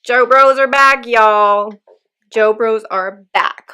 Joe Bros are back, y'all. Joe Bros are back.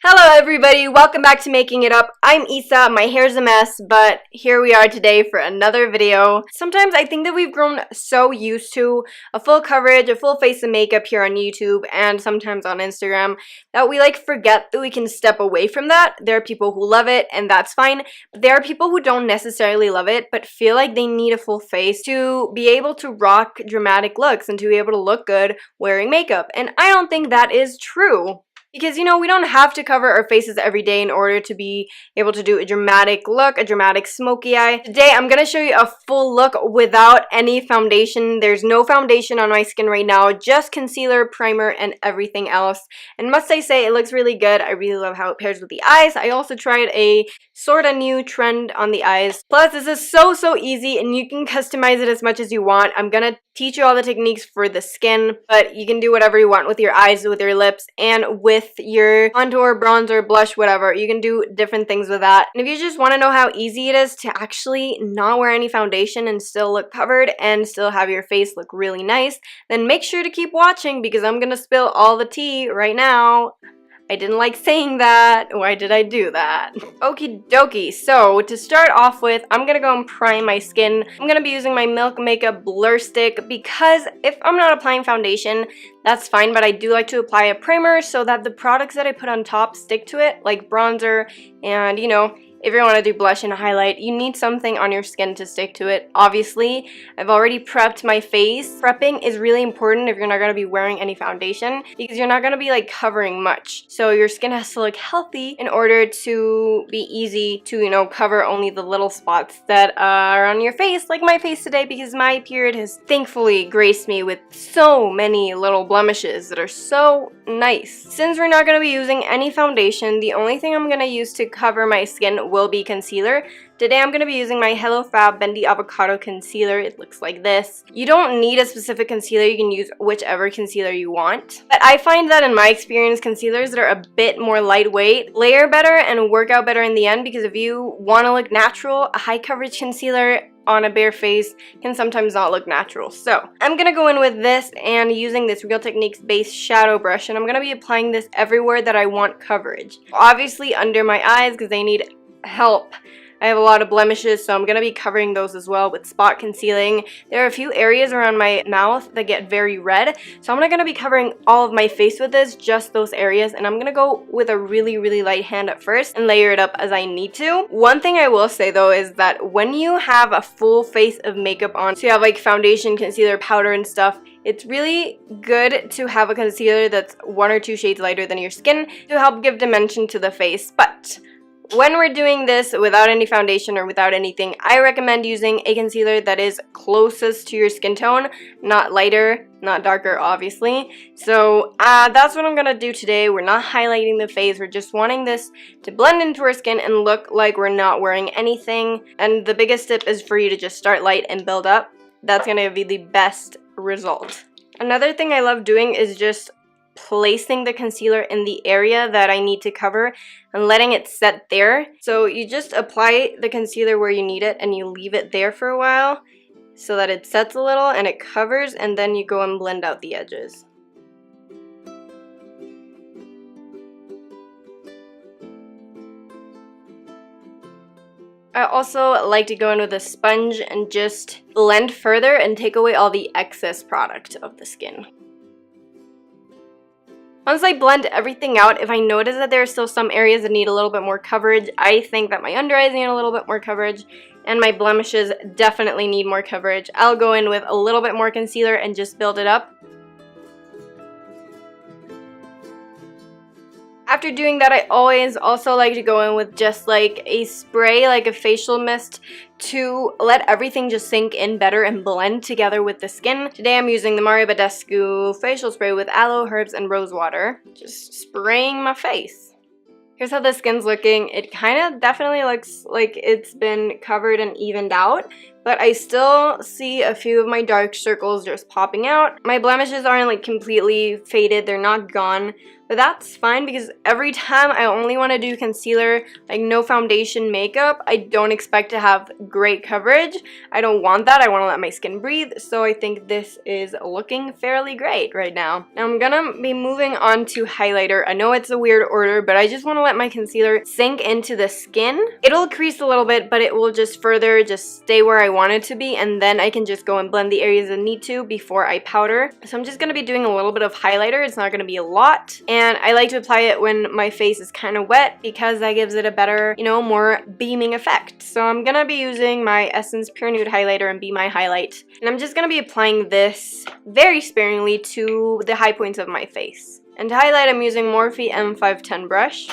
Hello everybody, welcome back to Making It Up. I'm Isa, my hair's a mess, but here we are today for another video. Sometimes I think that we've grown so used to a full coverage, a full face of makeup here on YouTube and sometimes on Instagram that we forget that we can step away from that. There are people who love it and that's fine, but there are people who don't necessarily love it but feel like they need a full face to be able to rock dramatic looks and to be able to look good wearing makeup. And I don't think that is true. Because, we don't have to cover our faces every day in order to be able to do a dramatic look, a dramatic smoky eye. Today, I'm going to show you a full look without any foundation. There's no foundation on my skin right now, just concealer, primer, and everything else. And must I say, it looks really good. I really love how it pairs with the eyes. I also tried a sort of new trend on the eyes. Plus, this is so easy, and you can customize it as much as you want. I'm going to teach you all the techniques for the skin, but you can do whatever you want with your eyes, with your lips, and with your contour, bronzer, blush, whatever. You can do different things with that. And if you just want to know how easy it is to actually not wear any foundation and still look covered and still have your face look really nice, then make sure to keep watching because I'm gonna spill all the tea right now. I didn't like saying that. Why did I do that? Okie dokie. So to start off with, I'm gonna go and prime my skin. I'm gonna be using my Milk Makeup Blur Stick because if I'm not applying foundation, that's fine, but I do like to apply a primer so that the products that I put on top stick to it, like bronzer and, if you want to do blush and highlight, you need something on your skin to stick to it. Obviously, I've already prepped my face. Prepping is really important if you're not going to be wearing any foundation because you're not going to be covering much. So your skin has to look healthy in order to be easy to, cover only the little spots that are on your face, like my face today, because my period has thankfully graced me with so many little blemishes that are so nice. Since we're not going to be using any foundation, the only thing I'm going to use to cover my skin will be concealer. Today I'm going to be using my Hello Fab Bendy Avocado Concealer. It looks like this. You don't need a specific concealer. You can use whichever concealer you want. But I find that in my experience, concealers that are a bit more lightweight layer better and work out better in the end because if you want to look natural, a high coverage concealer on a bare face can sometimes not look natural. So I'm gonna go in with this and using this Real Techniques base shadow brush, and I'm gonna be applying this everywhere that I want coverage. Obviously under my eyes because they need help. I have a lot of blemishes, so I'm going to be covering those as well with spot concealing. There are a few areas around my mouth that get very red, so I'm not going to be covering all of my face with this, just those areas, and I'm going to go with a really light hand at first and layer it up as I need to. One thing I will say though is that when you have a full face of makeup on, so you have foundation, concealer, powder and stuff, it's really good to have a concealer that's 1 or 2 shades lighter than your skin to help give dimension to the face. But when we're doing this without any foundation or without anything, I recommend using a concealer that is closest to your skin tone, not lighter, not darker, obviously. So that's what I'm gonna do today. We're not highlighting the face, we're just wanting this to blend into our skin and look like we're not wearing anything. And the biggest tip is for you to just start light and build up. That's gonna be the best result. Another thing I love doing is just placing the concealer in the area that I need to cover and letting it set there. So you just apply the concealer where you need it and you leave it there for a while so that it sets a little and it covers, and then you go and blend out the edges. I also like to go in with a sponge and just blend further and take away all the excess product of the skin. Once I blend everything out, if I notice that there are still some areas that need a little bit more coverage, I think that my under eyes need a little bit more coverage, and my blemishes definitely need more coverage, I'll go in with a little bit more concealer and just build it up. After doing that, I always also like to go in with just a spray, like a facial mist, to let everything just sink in better and blend together with the skin. Today I'm using the Mario Badescu facial spray with aloe, herbs, and rose water. Just spraying my face. Here's how the skin's looking. It kind of definitely looks like it's been covered and evened out, but I still see a few of my dark circles just popping out. My blemishes aren't like completely faded, they're not gone, but that's fine because every time I only want to do concealer, like no foundation makeup, I don't expect to have great coverage. I don't want that. I want to let my skin breathe, so I think this is looking fairly great right now. Now I'm gonna be moving on to highlighter. I know it's a weird order, but I just want to let my concealer sink into the skin. It'll crease a little bit, but it will just further just stay where I want it to be, and then I can just go and blend the areas I need to before I powder. So I'm just gonna be doing a little bit of highlighter. It's not gonna be a lot. And I like to apply it when my face is kind of wet because that gives it a better, you know, more beaming effect. So I'm gonna be using my Essence Pure Nude Highlighter and Be My Highlight. And I'm just gonna be applying this very sparingly to the high points of my face. And to highlight, I'm using Morphe M510 brush.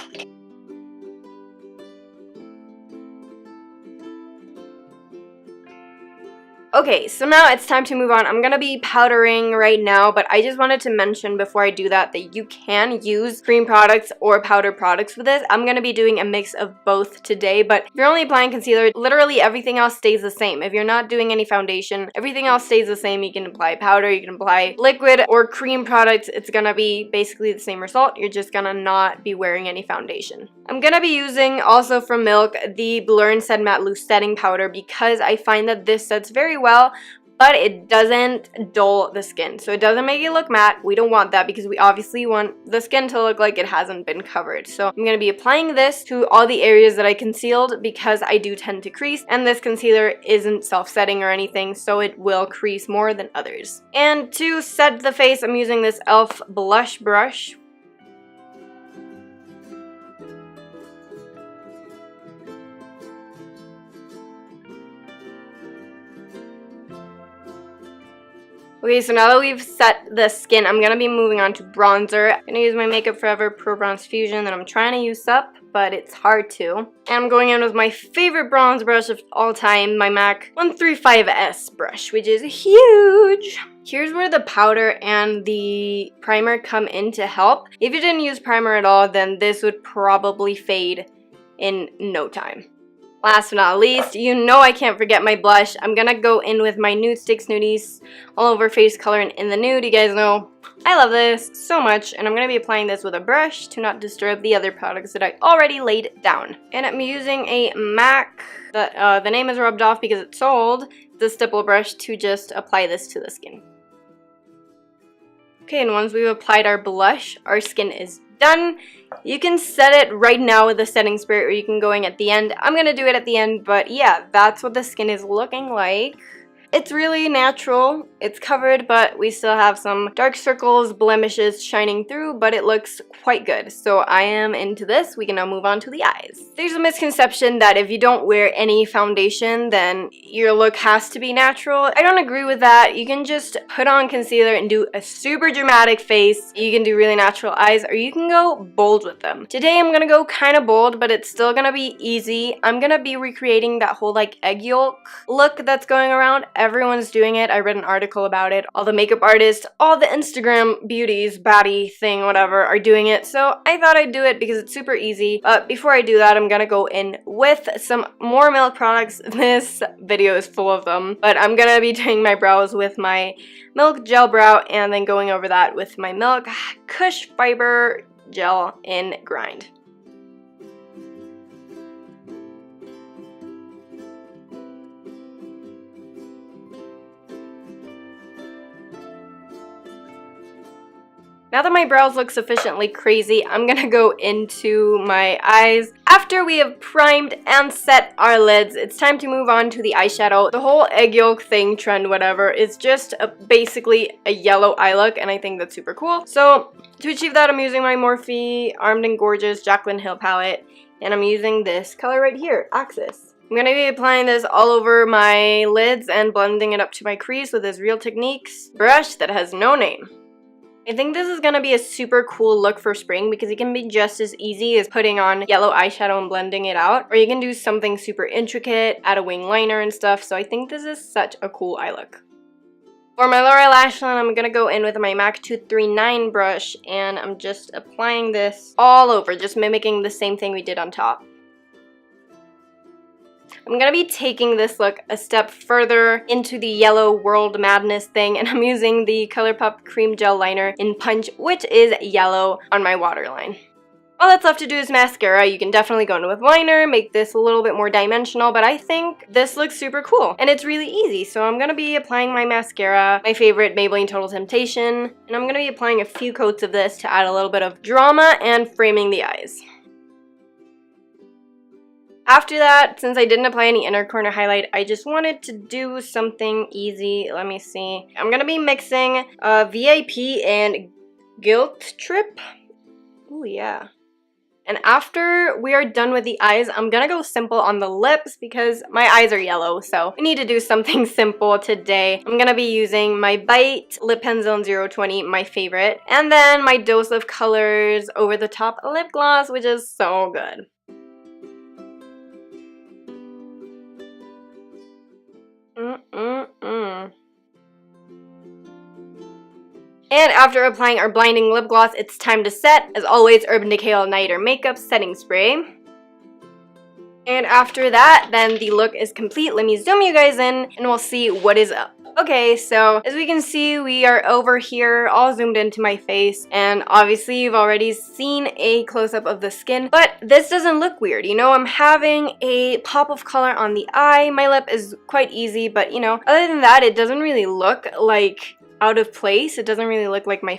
Okay, so now it's time to move on. I'm gonna be powdering right now, but I just wanted to mention before I do that you can use cream products or powder products for this. I'm gonna be doing a mix of both today, but if you're only applying concealer, literally everything else stays the same. If you're not doing any foundation, everything else stays the same. You can apply powder, you can apply liquid or cream products. It's gonna be basically the same result. You're just gonna not be wearing any foundation. I'm gonna be using also from Milk the Blur & Set Matte Loose Setting Powder because I find that this sets very well, but it doesn't dull the skin. So it doesn't make it look matte. We don't want that because we obviously want the skin to look like it hasn't been covered. So I'm going to be applying this to all the areas that I concealed because I do tend to crease, and this concealer isn't self-setting or anything, so it will crease more than others. And to set the face, I'm using this e.l.f. blush brush. Okay, so now that we've set the skin, I'm going to be moving on to bronzer. I'm going to use my Makeup Forever Pro Bronze Fusion that I'm trying to use up, but it's hard to. And I'm going in with my favorite bronze brush of all time, my MAC 135S brush, which is huge. Here's where the powder and the primer come in to help. If you didn't use primer at all, then this would probably fade in no time. Last but not least, you know I can't forget my blush. I'm gonna go in with my Nudestix Nudies All Over Face Color in the Nude. You guys know I love this so much, and I'm gonna be applying this with a brush to not disturb the other products that I already laid down. And I'm using a MAC that the name is rubbed off because it's sold, the stipple brush, to just apply this to the skin. Okay, and once we've applied our blush, our skin is done. You can set it right now with the setting spray, or you can go in at the end. I'm gonna do it at the end, but yeah, that's what the skin is looking like. It's really natural. It's covered, but we still have some dark circles, blemishes shining through, but it looks quite good. So I am into this. We can now move on to the eyes. There's a misconception that if you don't wear any foundation, then your look has to be natural. I don't agree with that. You can just put on concealer and do a super dramatic face. You can do really natural eyes, or you can go bold with them. Today I'm gonna go kind of bold, but it's still gonna be easy. I'm gonna be recreating that whole like egg yolk look that's going around. Everyone's doing it. I read an article about it. All the makeup artists, all the Instagram beauties, baddie thing, whatever, are doing it. So I thought I'd do it because it's super easy. But before I do that, I'm gonna go in with some more Milk products. This video is full of them. But I'm gonna be doing my brows with my Milk Gel Brow, and then going over that with my Milk Kush Fiber Gel in Grind. Now that my brows look sufficiently crazy, I'm gonna go into my eyes. After we have primed and set our lids, it's time to move on to the eyeshadow. The whole egg yolk thing, trend, whatever, is just basically a yellow eye look, and I think that's super cool. So to achieve that, I'm using my Morphe Armed and Gorgeous Jaclyn Hill palette, and I'm using this color right here, Axis. I'm going to be applying this all over my lids and blending it up to my crease with this Real Techniques brush that has no name. I think this is going to be a super cool look for spring because it can be just as easy as putting on yellow eyeshadow and blending it out. Or you can do something super intricate, add a wing liner and stuff. So I think this is such a cool eye look. For my lower lash line, I'm going to go in with my MAC 239 brush, and I'm just applying this all over, just mimicking the same thing we did on top. I'm gonna be taking this look a step further into the yellow world madness thing, and I'm using the ColourPop Cream Gel Liner in Punch, which is yellow, on my waterline. All that's left to do is mascara. You can definitely go in with liner, make this a little bit more dimensional, but I think this looks super cool. And it's really easy, so I'm going to be applying my mascara, my favorite Maybelline Total Temptation, and I'm going to be applying a few coats of this to add a little bit of drama and framing the eyes. After that, since I didn't apply any inner corner highlight, I just wanted to do something easy. Let me see. I'm going to be mixing VIP and Guilt Trip. Oh yeah. And after we are done with the eyes, I'm gonna go simple on the lips because my eyes are yellow, so we need to do something simple today. I'm gonna be using my Bite Lip Pencil in 020, my favorite, and then my Dose of Colors Over the Top lip gloss, which is so good. And after applying our blinding lip gloss, it's time to set. As always, Urban Decay All Nighter Makeup Setting Spray. And after that, then the look is complete. Let me zoom you guys in and we'll see what is up. Okay, so as we can see, we are over here all zoomed into my face, and obviously you've already seen a close-up of the skin, but this doesn't look weird. You know, I'm having a pop of color on the eye. My lip is quite easy, but you know, other than that, it doesn't really look like out of place. It doesn't really look like my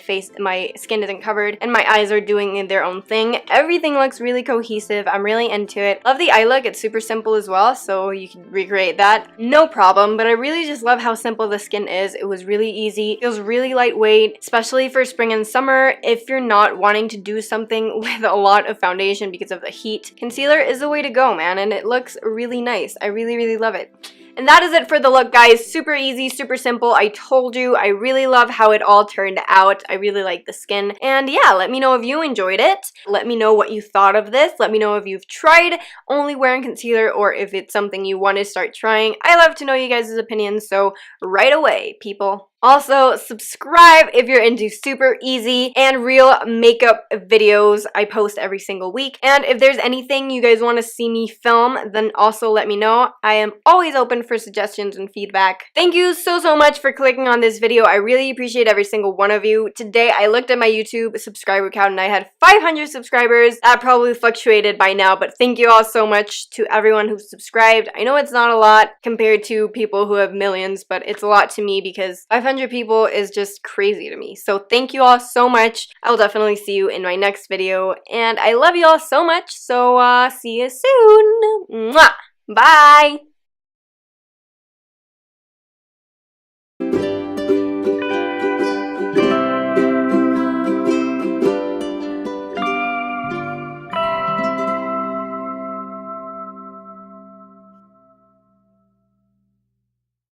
skin isn't covered and my eyes are doing their own thing. Everything looks really cohesive. I'm really into it. Love the eye look. It's super simple as well, so you can recreate that, no problem. But I really just love how simple the skin is. It was really easy. Feels really lightweight, especially for spring and summer. If you're not wanting to do something with a lot of foundation because of the heat, concealer is the way to go, man, and it looks really nice. I really love it. And that is it for the look, guys. Super easy, super simple. I told you, I really love how it all turned out. I really like the skin. And yeah, let me know if you enjoyed it. Let me know what you thought of this. Let me know if you've tried only wearing concealer or if it's something you want to start trying. I love to know you guys' opinions, so right away, people. Also, subscribe if you're into super easy and real makeup videos I post every single week. And if there's anything you guys want to see me film, then also let me know. I am always open for suggestions and feedback. Thank you so much for clicking on this video. I really appreciate every single one of you. Today, I looked at my YouTube subscriber count and I had 500 subscribers. That probably fluctuated by now, but thank you all so much to everyone who subscribed. I know it's not a lot compared to people who have millions, but it's a lot to me because 500 people is just crazy to me. So thank you all so much. I will definitely see you in my next video, and I love you all so much, so see you soon. Mwah! Bye!